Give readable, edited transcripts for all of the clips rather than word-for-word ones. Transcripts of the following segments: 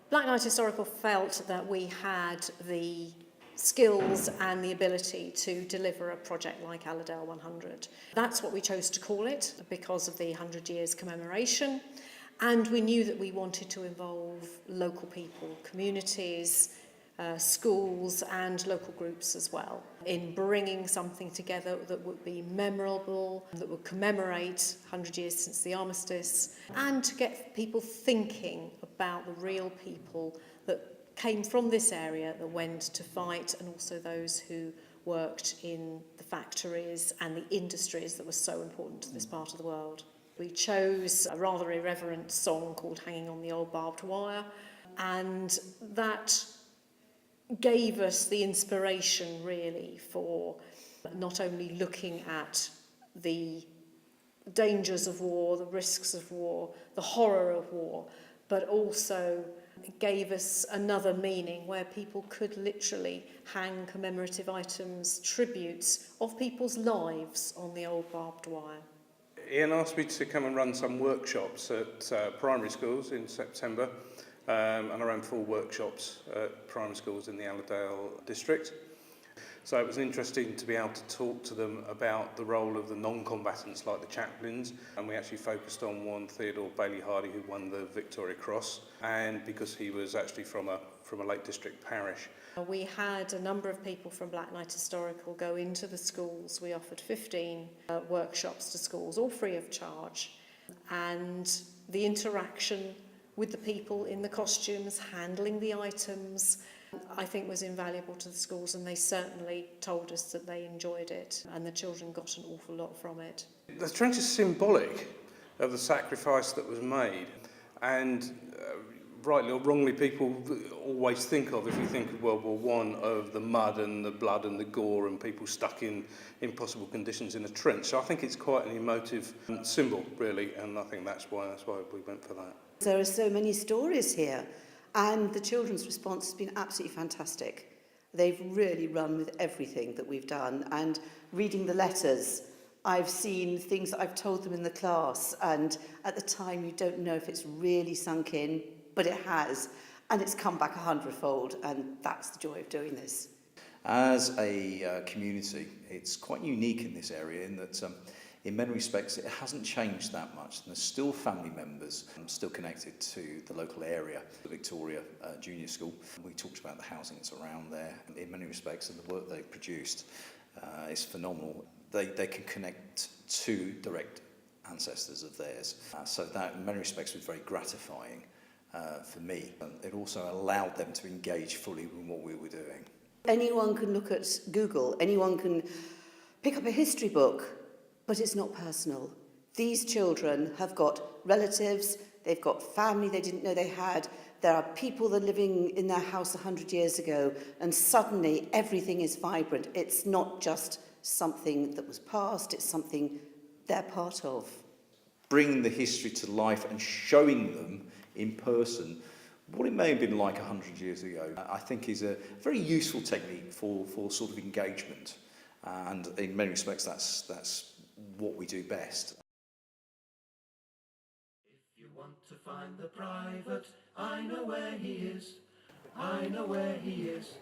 Black Knight Historical felt that we had the skills and the ability to deliver a project like Allerdale 100. That's what we chose to call it because of the 100 years commemoration, and we knew that we wanted to involve local people, communities, schools and local groups as well in bringing something together that would be memorable, that would commemorate 100 years since the armistice, and to get people thinking about the real people that came from this area that went to fight, and also those who worked in the factories and the industries that were so important to this part of the world. We chose a rather irreverent song called Hanging on the Old Barbed Wire, and that gave us the inspiration really for not only looking at the dangers of war, the risks of war, the horror of war, but also gave us another meaning where people could literally hang commemorative items, tributes of people's lives on the old barbed wire. Ian asked me to come and run some workshops at primary schools in September, and I ran 4 workshops at primary schools in the Allerdale district. So it was interesting to be able to talk to them about the role of the non-combatants like the chaplains, and we actually focused on one, Theodore Bailey Hardy, who won the Victoria Cross, and because he was actually from a Lake District parish. We had a number of people from Black Knight Historical go into the schools. We offered 15 workshops to schools, all free of charge, and the interaction with the people in the costumes, handling the items, I think was invaluable to the schools, and they certainly told us that they enjoyed it and the children got an awful lot from it. The trench is symbolic of the sacrifice that was made, and rightly or wrongly people always think of, if you think of World War I, of the mud and the blood and the gore and people stuck in impossible conditions in a trench. So I think it's quite an emotive symbol really, and I think that's why we went for that. There are so many stories here, and the children's response has been absolutely fantastic. They've really run with everything that we've done, and reading the letters, I've seen things that I've told them in the class, and at the time you don't know if it's really sunk in, but it has, and it's come back 100-fold, and that's the joy of doing this. As a community, it's quite unique in this area in that in many respects, it hasn't changed that much. There's still family members still connected to the local area, the Victoria Junior School. We talked about the housing that's around there. In many respects, and the work they've produced is phenomenal. They can connect to direct ancestors of theirs. So that, in many respects, was very gratifying for me. It also allowed them to engage fully with what we were doing. Anyone can look at Google, anyone can pick up a history book, but it's not personal. These children have got relatives, they've got family they didn't know they had, there are people that are living in their house 100 years ago, and suddenly everything is vibrant. It's not just something that was past, it's something they're part of. Bringing the history to life and showing them in person what it may have been like 100 years ago, I think is a very useful technique for sort of engagement. And in many respects, that's what we do best. If you want to find the private, I know where he is. I know where he is.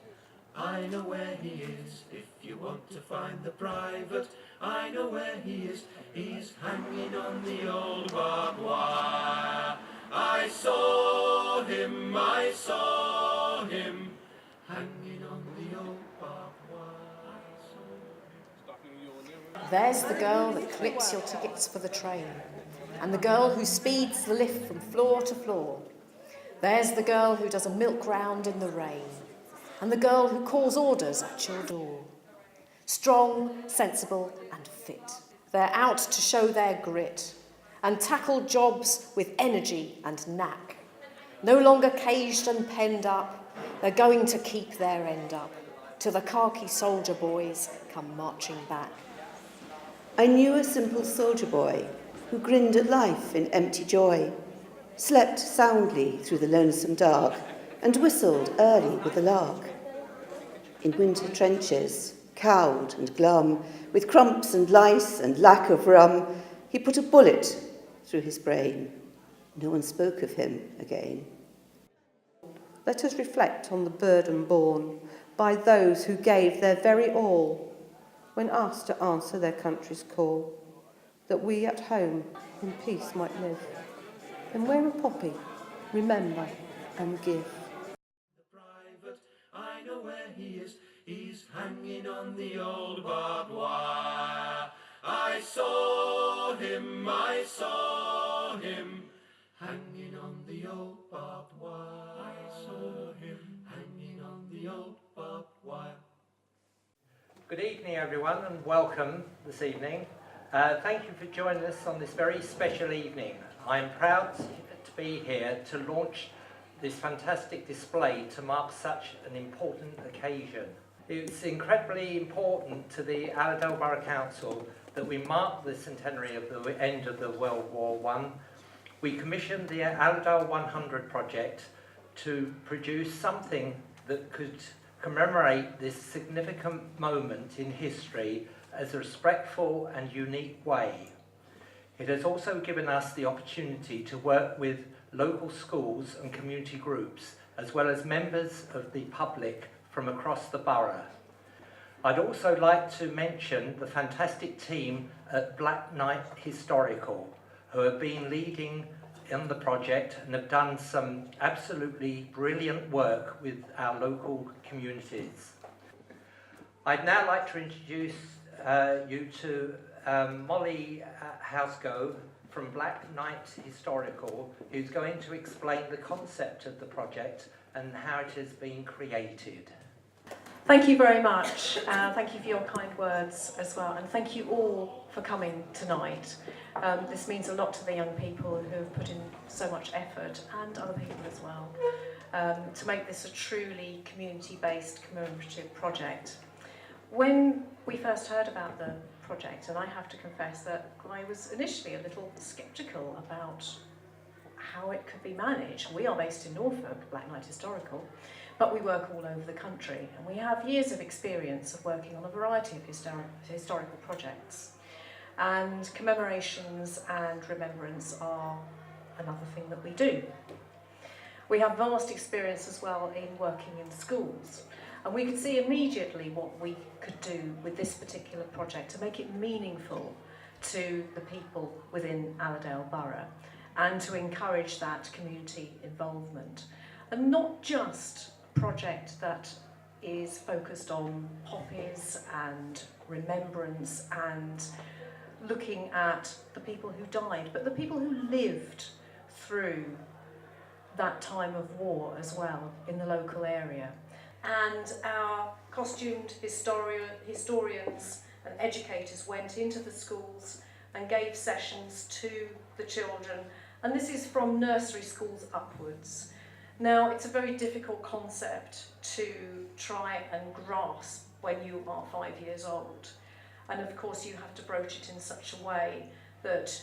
I know where he is. If you want to find the private, I know where he is. He's hanging on the old barbed wire. I saw him, hanging on the old barbed wire. There's the girl that clips your tickets for the train, and the girl who speeds the lift from floor to floor. There's the girl who does a milk round in the rain, and the girl who calls orders at your door. Strong, sensible and fit. They're out to show their grit and tackle jobs with energy and knack. No longer caged and penned up, they're going to keep their end up till the khaki soldier boys come marching back. I knew a simple soldier boy who grinned at life in empty joy, slept soundly through the lonesome dark, and whistled early with the lark. In winter trenches, cowed and glum, with crumps and lice and lack of rum, he put a bullet through his brain. No one spoke of him again. let us reflect on the burden borne by those who gave their very all when asked to answer their country's call, that we at home in peace might live. Then wear a poppy, remember and give. The private, I know where he is. He's hanging on the old barbed wire. I saw him, hanging on the old barbed wire. I saw him hanging on the old barbed wire. Good evening everyone and welcome this evening. Thank you for joining us on this very special evening. I am proud to be here to launch this fantastic display to mark such an important occasion. It's incredibly important to the Allerdale Borough Council that we mark the centenary of the end of the World War I. We commissioned the Allerdale 100 project to produce something that could commemorate this significant moment in history as a respectful and unique way. It has also given us the opportunity to work with local schools and community groups, as well as members of the public from across the borough. I'd also like to mention the fantastic team at Black Knight Historical, who have been leading in the project and have done some absolutely brilliant work with our local communities. I'd now like to introduce you to Molly Housego from Black Knight Historical, who's going to explain the concept of the project and how it has been created. Thank you very much. Thank you for your kind words as well, and thank you all for coming tonight. This means a lot to the young people who have put in so much effort, and other people as well, to make this a truly community-based commemorative project. When we first heard about the project, and I have to confess that I was initially a little sceptical about how it could be managed. We are based in Norfolk, Black Knight Historical, but we work all over the country, and we have years of experience of working on a variety of historical projects. And commemorations and remembrance are another thing that we do. We have vast experience as well in working in schools, and we could see immediately what we could do with this particular project to make it meaningful to the people within Allerdale Borough and to encourage that community involvement. And not just a project that is focused on poppies and remembrance and looking at the people who died, but the people who lived through that time of war as well in the local area. And our costumed historians and educators went into the schools and gave sessions to the children, and this is from nursery schools upwards. Now, it's a very difficult concept to try and grasp when you are 5 years old. And of course you have to broach it in such a way that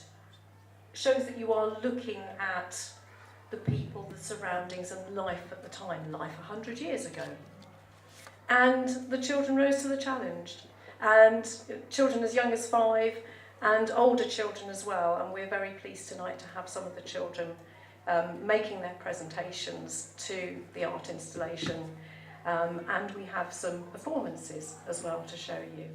shows that you are looking at the people, the surroundings and life at the time, life 100 years ago. And the children rose to the challenge, and children as young as 5 and older children as well, and we're very pleased tonight to have some of the children making their presentations to the art installation, and we have some performances as well to show you.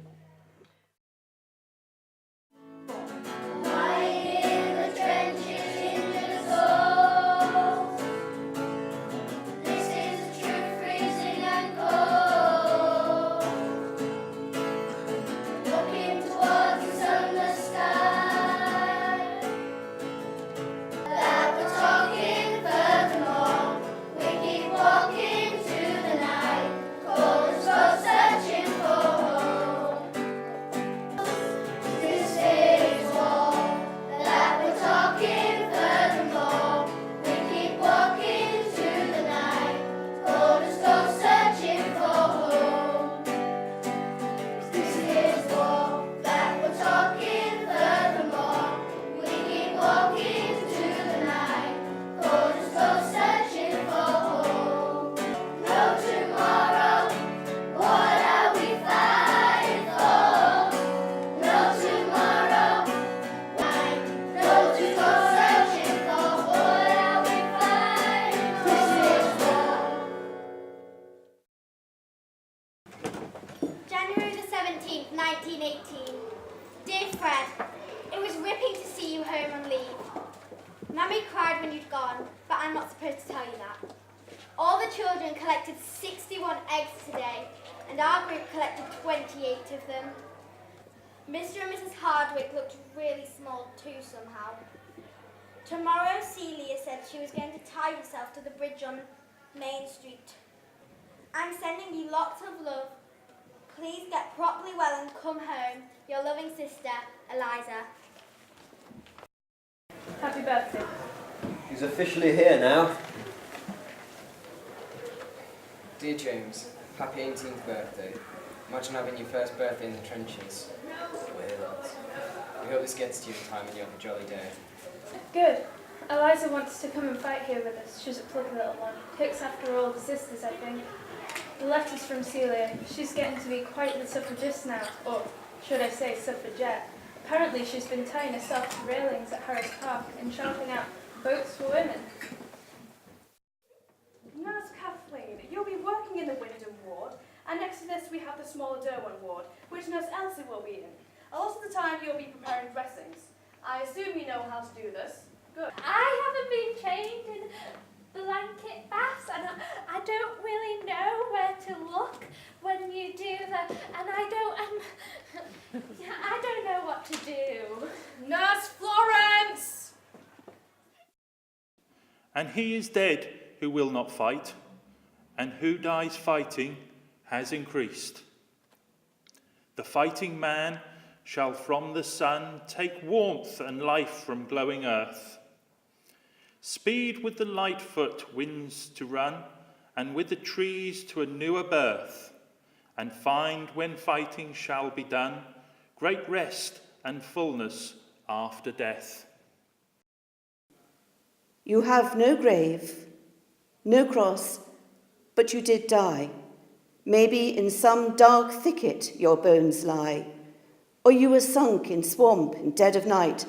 fun, but I'm not supposed to tell you that. All the children collected 61 eggs today, and our group collected 28 of them. Mr. and Mrs. Hardwick looked really small too somehow. Tomorrow, Celia said she was going to tie herself to the bridge on Main Street. I'm sending you lots of love. Please get properly well and come home. Your loving sister, Eliza. Happy birthday. He's officially here now. Dear James, happy 18th birthday. Imagine having your first birthday in the trenches. We're here, lads. We hope this gets to you in time and you have a jolly day. Good. Eliza wants to come and fight here with us. She's a plucky little one. Picks after all the sisters, I think. The letter's from Celia. She's getting to be quite the suffragist now, or should I say suffragette. Apparently she's been tying herself to railings at Harris Park and shouting out, "Votes for women." Nurse Kathleen, you'll be working in the Wyndham ward, and next to this we have the smaller Derwent ward, which Nurse Elsie will be in. A lot of the time you'll be preparing dressings. I assume you know how to do this. Good. I haven't been trained in blanket baths, and I don't really know where to look when you do that, and I don't know what to do. Nurse Florence! And he is dead who will not fight, and who dies fighting has increased. The fighting man shall from the sun take warmth and life from glowing earth. Speed with the light-foot winds to run, and with the trees to a newer birth, and find when fighting shall be done, great rest and fullness after death. You have no grave, no cross, but you did die. Maybe in some dark thicket your bones lie, or you were sunk in swamp in dead of night,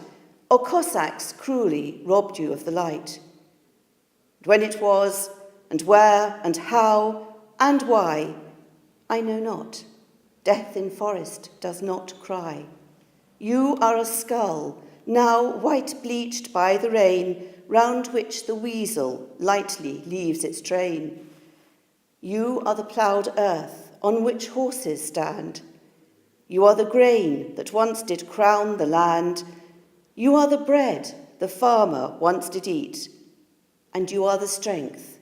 or Cossacks cruelly robbed you of the light. And when it was, and where, and how, and why, I know not. Death in forest does not cry. You are a skull, now white bleached by the rain, round which the weasel lightly leaves its train. You are the ploughed earth on which horses stand. You are the grain that once did crown the land. You are the bread the farmer once did eat, and you are the strength,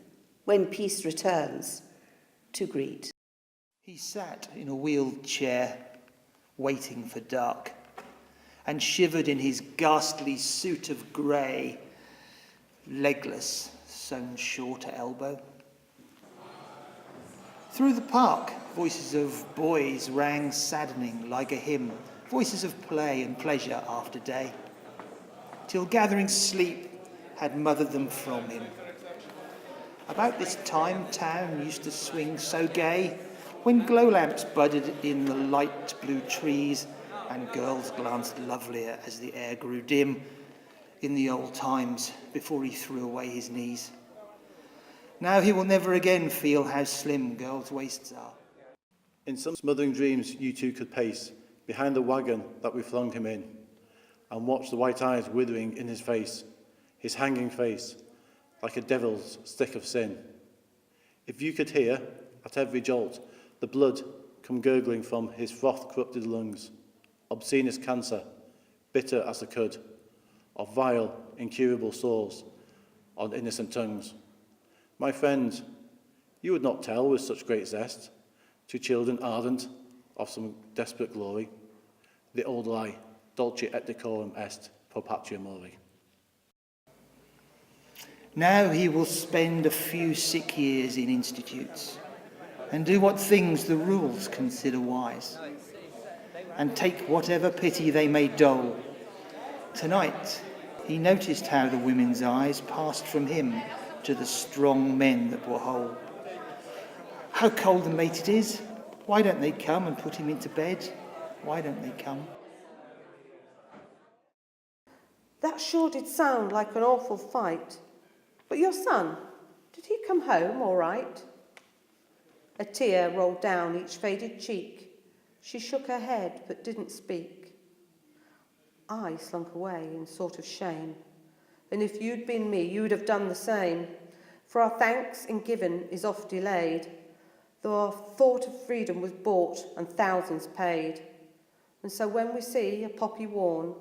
when peace returns, to greet. He sat in a wheeled chair, waiting for dark, and shivered in his ghastly suit of grey, legless, sewn short at elbow. Through the park, voices of boys rang saddening like a hymn, voices of play and pleasure after day, till gathering sleep had mothered them from him. About this time, town used to swing so gay, when glow lamps budded in the light blue trees, and girls glanced lovelier as the air grew dim in the old times before he threw away his knees. Now he will never again feel how slim girls' waists are. In some smothering dreams you two could pace behind the wagon that we flung him in, and watch the white eyes withering in his hanging face, like a devil's stick of sin. If you could hear, at every jolt, the blood come gurgling from his froth-corrupted lungs, obscene as cancer, bitter as the cud, of vile, incurable sores on innocent tongues. My friend, you would not tell with such great zest to children ardent of some desperate glory, the old lie, dulce et decorum est pro patria mori. Now he will spend a few sick years in institutes and do what things the rules consider wise, and take whatever pity they may dole. Tonight, he noticed how the women's eyes passed from him to the strong men that were whole. How cold and late it is. Why don't they come and put him into bed? Why don't they come? That sure did sound like an awful fight. But your son, did he come home all right? A tear rolled down each faded cheek. She shook her head but didn't speak. I slunk away in sort of shame. And if you'd been me, you would have done the same. For our thanks in giving is oft delayed, though our thought of freedom was bought and thousands paid. And so when we see a poppy worn,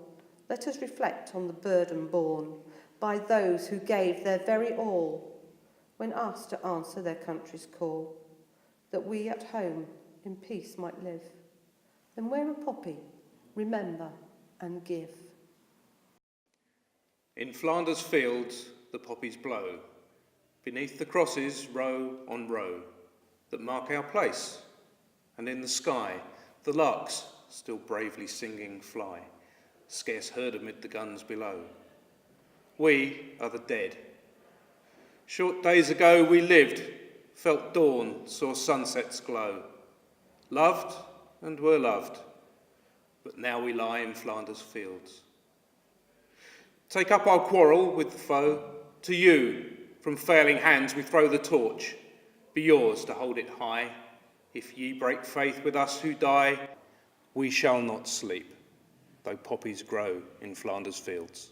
let us reflect on the burden borne by those who gave their very all when asked to answer their country's call, that we at home in peace might live. And wear a poppy, remember and give. In Flanders fields the poppies blow, beneath the crosses row on row that mark our place, and in the sky the larks still bravely singing fly, scarce heard amid the guns below. We are the dead. Short days ago we lived, felt dawn, saw sunsets glow, loved and were loved, but now we lie in Flanders fields. Take up our quarrel with the foe, to you from failing hands we throw the torch, be yours to hold it high. If ye break faith with us who die, we shall not sleep, though poppies grow in Flanders fields.